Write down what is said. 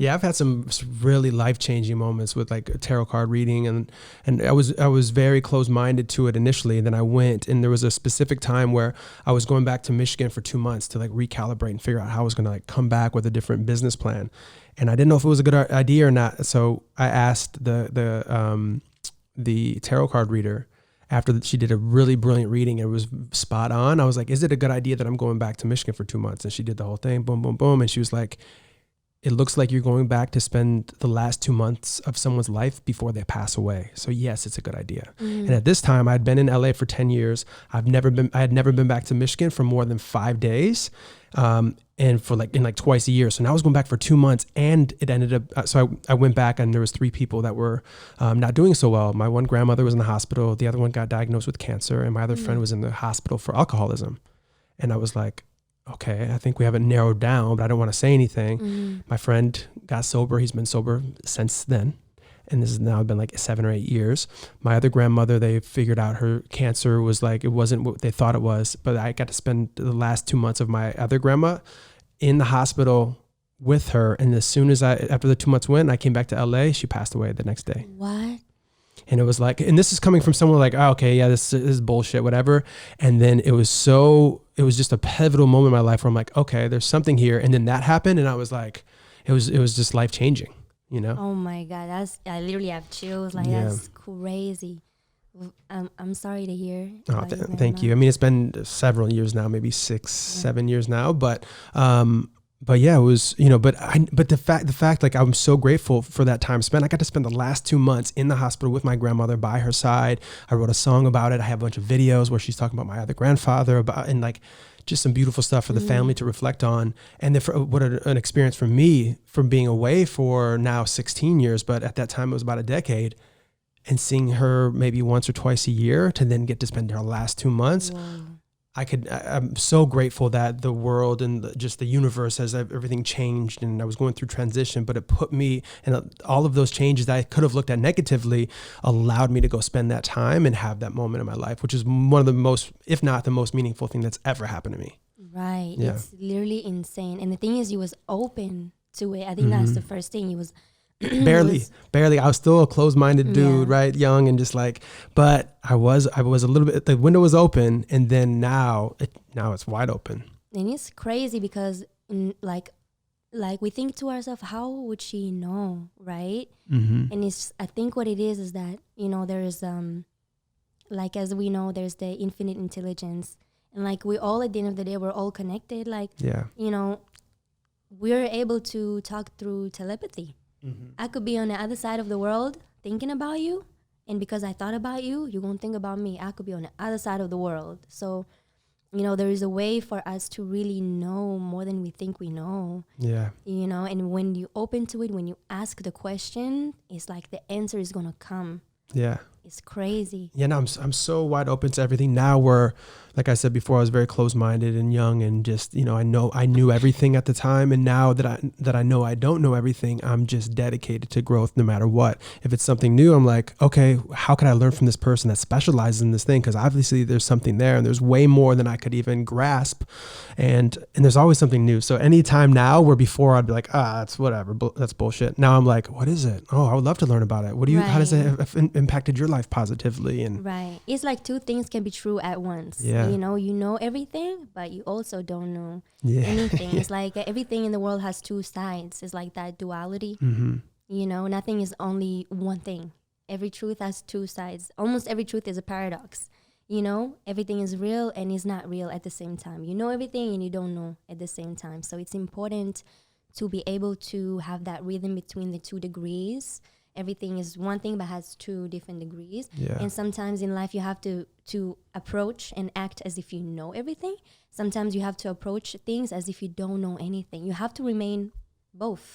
Yeah, I've had some really life-changing moments with like a tarot card reading, and I was very close-minded to it initially. And then I went, and there was a specific time where I was going back to Michigan for 2 months to like recalibrate and figure out how I was going to like come back with a different business plan. And I didn't know if it was a good idea or not. So I asked the tarot card reader after she did a really brilliant reading. It was spot on. I was like, is it a good idea that I'm going back to Michigan for 2 months? And she did the whole thing, boom, boom, boom. And she was like, it looks like you're going back to spend the last 2 months of someone's life before they pass away. So yes, it's a good idea. And at this time I'd been in LA for 10 years. I had never been back to Michigan for more than 5 days. And for like twice a year. So now I was going back for 2 months, and it ended up, so I went back, and there was 3 people that were not doing so well. My one grandmother was in the hospital. The other one got diagnosed with cancer, and my other friend was in the hospital for alcoholism. And I was like, okay, I think we have it narrowed down, but I don't want to say anything. My friend got sober. He's been sober since then. And this has now been like 7 or 8 years. My other grandmother, they figured out her cancer was like, it wasn't what they thought it was. But I got to spend the last 2 months of my other grandma in the hospital with her. And as soon as after the 2 months went, I came back to LA, she passed away the next day. What? And it was like, and this is coming from someone like, oh, okay, yeah, this is bullshit, whatever. And then it was just a pivotal moment in my life where I'm like, okay, there's something here. And then that happened, and I was like, it was just life changing, you know? Oh my God, I literally have chills. Like, that's crazy. I'm sorry to hear. Oh, thank you. I mean, it's been several years now, maybe 7 years now, but yeah, it was, you know, but the fact, like, I'm so grateful for that time spent. I got to spend the last 2 months in the hospital with my grandmother by her side. I wrote a song about it. I have a bunch of videos where she's talking about my other grandfather and like just some beautiful stuff for the family to reflect on. And then what an experience for me from being away for now 16 years, but at that time it was about a decade, and seeing her maybe once or twice a year to then get to spend her last 2 months. Whoa. I'm so grateful that the world and just the universe has everything changed, and I was going through transition, but it put me, and all of those changes that I could have looked at negatively allowed me to go spend that time and have that moment in my life, which is one of the most, if not the most meaningful thing that's ever happened to me. Right. Yeah. It's literally insane. And the thing is, you was open to it. I think that's the first thing. You was barely. I was still a closed-minded dude, right? Young and just like, but I was a little bit, the window was open, and then now it's wide open. And it's crazy because like we think to ourselves, how would she know, right? And I think what it is that, you know, there's like, as we know, there's the infinite intelligence, and like we all, at the end of the day, we're all connected. Like, you know, we're able to talk through telepathy. I could be on the other side of the world thinking about you, and because I thought about you, you're going to think about me. I could be on the other side of the world. So, you know, there is a way for us to really know more than we think we know. Yeah. You know, and when you open to it, when you ask the question, it's like the answer is going to come. Yeah. It's crazy. Yeah, no, I'm so wide open to everything now, where, like I said before, I was very close-minded and young, and just, you know, I knew everything at the time, and now that I know I don't know everything, I'm just dedicated to growth no matter what. If it's something new, I'm like, okay, how can I learn from this person that specializes in this thing? Because obviously there's something there, and there's way more than I could even grasp, and there's always something new. So anytime now, where before I'd be like, that's whatever, that's bullshit. Now I'm like, what is it? Oh, I would love to learn about it. What do you? How does it have impacted your life positively? And it's like two things can be true at once. You know everything, but you also don't know anything. It's like everything in the world has two sides. It's like that duality. You know, nothing is only one thing. Every truth has two sides. Almost every truth is a paradox. You know, everything is real and is not real at the same time. You know everything and you don't know at the same time. So it's important to be able to have that rhythm between the 2 degrees. Everything is one thing but has 2 different degrees. And sometimes in life you have to approach and act as if you know everything. Sometimes you have to approach things as if you don't know anything. You have to remain both.